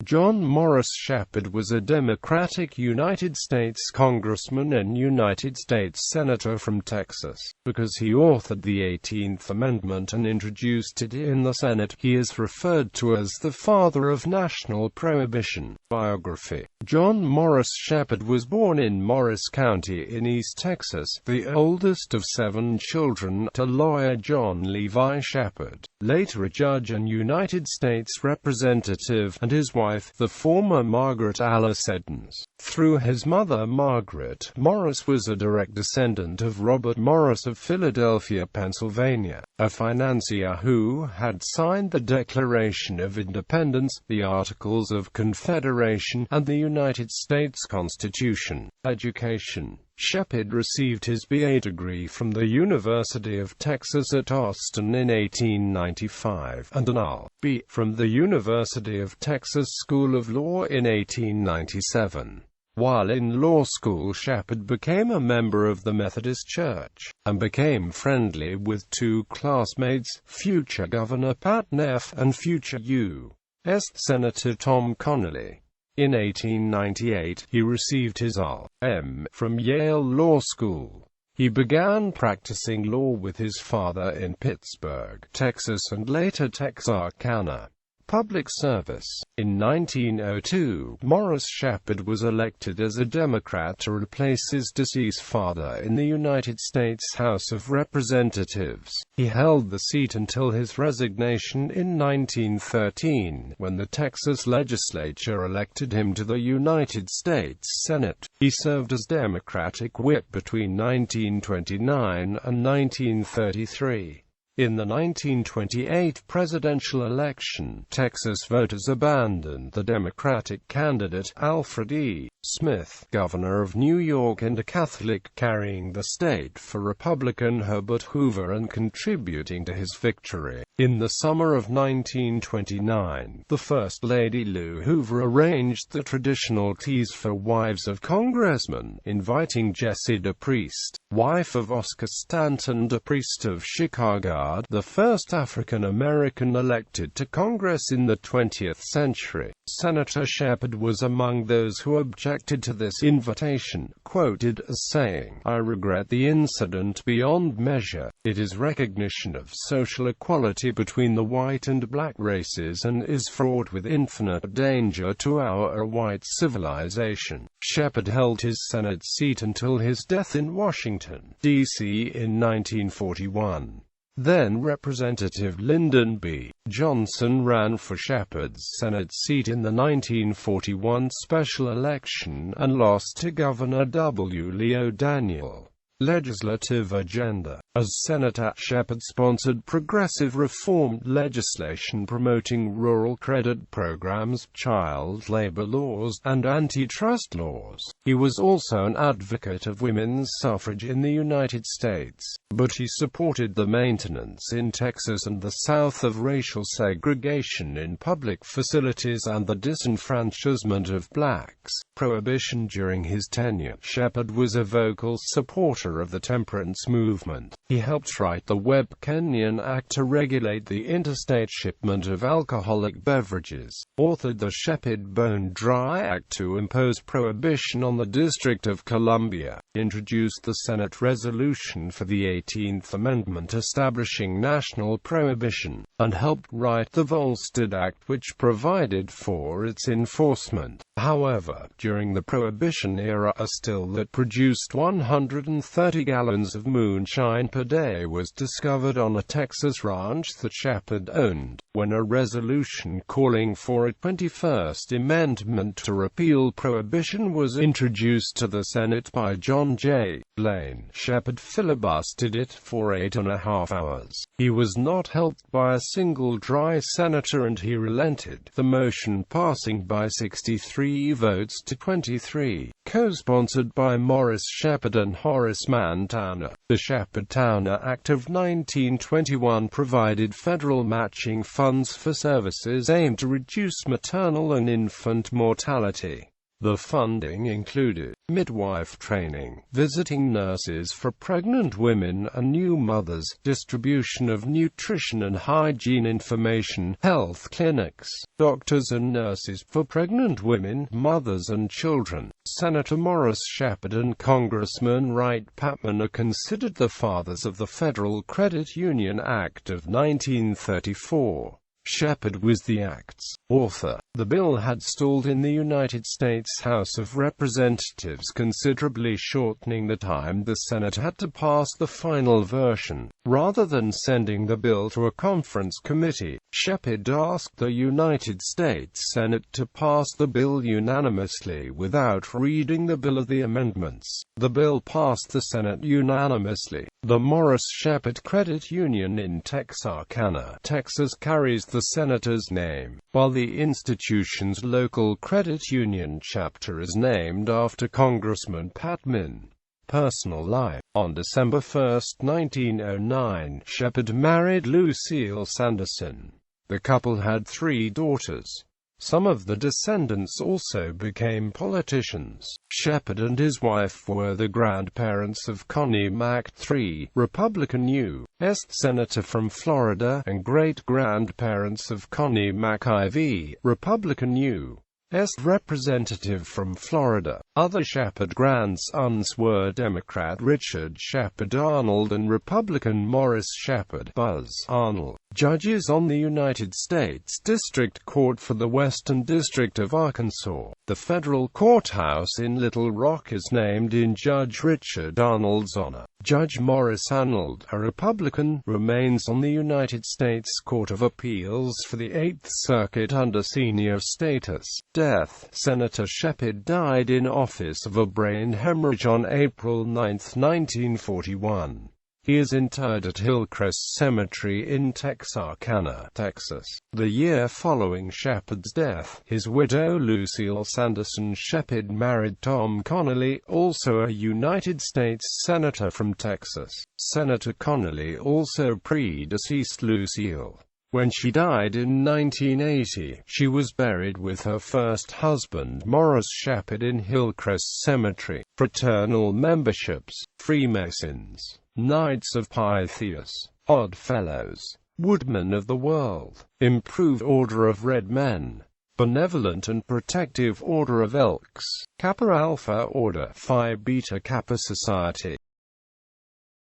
John Morris Sheppard was a Democratic United States Congressman and United States Senator from Texas. Because he authored the 18th Amendment and introduced it in the Senate, he is referred to as the father of national prohibition. Biography. John Morris Sheppard was born in Morris County in East Texas, the oldest of 7 children, to lawyer John Levi Sheppard, later a judge and United States Representative, and his wife, the former Margaret Alice Edens. Through his mother Margaret, Morris was a direct descendant of Robert Morris of Philadelphia, Pennsylvania, a financier who had signed the Declaration of Independence, the Articles of Confederation, and the United States Constitution. Education. Sheppard received his BA degree from the University of Texas at Austin in 1895, and an LL.B. from the University of Texas School of Law in 1897. While in law school, Sheppard became a member of the Methodist Church, and became friendly with 2 classmates, future Governor Pat Neff and future U.S. Senator Tom Connally. In 1898, he received his LL.M. from Yale Law School. He began practicing law with his father in Pittsburgh, Texas, and later Texarkana. Public service. In 1902, Morris Sheppard was elected as a Democrat to replace his deceased father in the United States House of Representatives. He held the seat until his resignation in 1913, when the Texas legislature elected him to the United States Senate. He served as Democratic whip between 1929 and 1933. In the 1928 presidential election, Texas voters abandoned the Democratic candidate, Alfred E. Smith, governor of New York and a Catholic, carrying the state for Republican Herbert Hoover and contributing to his victory. In the summer of 1929, the First Lady Lou Hoover arranged the traditional teas for wives of congressmen, inviting Jessie DePriest, wife of Oscar Stanton DePriest of Chicago, the first African-American elected to Congress in the 20th century. Senator Sheppard was among those who objected to this invitation, quoted as saying, "I regret the incident beyond measure. It is recognition of social equality between the white and black races and is fraught with infinite danger to our white civilization." Sheppard held his Senate seat until his death in Washington, D.C. in 1941. Then Representative Lyndon B. Johnson ran for Sheppard's Senate seat in the 1941 special election and lost to Governor W. Leo Daniel. Legislative agenda. As senator, Sheppard sponsored progressive reform legislation promoting rural credit programs, child labor laws, and antitrust laws. He was also an advocate of women's suffrage in the United States, but he supported the maintenance in Texas and the South of racial segregation in public facilities and the disenfranchisement of blacks. Prohibition. During his tenure, Sheppard was a vocal supporter of the temperance movement. He helped write the Webb-Kenyon Act to regulate the interstate shipment of alcoholic beverages, authored the Sheppard-Bone Dry Act to impose prohibition on the District of Columbia, introduced the Senate resolution for the 18th Amendment establishing national prohibition, and helped write the Volstead Act which provided for its enforcement. However, during the Prohibition era, a still that produced 130 gallons of moonshine per day was discovered on a Texas ranch that Sheppard owned. When a resolution calling for a 21st Amendment to repeal Prohibition was introduced to the Senate by John J. Blaine, Sheppard filibustered it for 8.5 hours. He was not helped by a single dry senator and he relented, the motion passing by 63 votes to 23. Co-sponsored by Morris Sheppard and Horace Mann Towner. The Sheppard-Towner Act of 1921 provided federal matching funds for services aimed to reduce maternal and infant mortality. The funding included midwife training, visiting nurses for pregnant women and new mothers, distribution of nutrition and hygiene information, health clinics, doctors and nurses for pregnant women, mothers and children. Senator Morris Sheppard and Congressman Wright Patman are considered the fathers of the Federal Credit Union Act of 1934. Sheppard was the act's author. The bill had stalled in the United States House of Representatives, considerably shortening the time the Senate had to pass the final version. Rather than sending the bill to a conference committee, Sheppard asked the United States Senate to pass the bill unanimously without reading the bill of the amendments. The bill passed the Senate unanimously. The Morris Sheppard Credit Union in Texarkana, Texas carries the senator's name, while the institution's local credit union chapter is named after Congressman Patman. Personal life. On December 1, 1909, Sheppard married Lucille Sanderson. The couple had 3 daughters. Some of the descendants also became politicians. Sheppard and his wife were the grandparents of Connie Mack III, Republican U.S. Senator from Florida, and great-grandparents of Connie Mack IV, Republican U.S. Representative from Florida. Other Sheppard grandsons were Democrat Richard Sheppard Arnold and Republican Morris Sheppard Buzz Arnold. Judges on the United States District Court for the Western District of Arkansas. The federal courthouse in Little Rock is named in Judge Richard Arnold's honor. Judge Morris Arnold, a Republican, remains on the United States Court of Appeals for the 8th Circuit under senior status. Death. Senator Sheppard died in office of a brain hemorrhage on April 9, 1941. He is interred at Hillcrest Cemetery in Texarkana, Texas. The year following Sheppard's death, his widow Lucille Sanderson Sheppard married Tom Connolly, also a United States Senator from Texas. Senator Connolly also predeceased Lucille. When she died in 1980, she was buried with her first husband Morris Sheppard in Hillcrest Cemetery. Fraternal memberships: Freemasons, Knights of Pythias, Odd Fellows, Woodmen of the World, Improved Order of Red Men, Benevolent and Protective Order of Elks, Kappa Alpha Order, Phi Beta Kappa Society.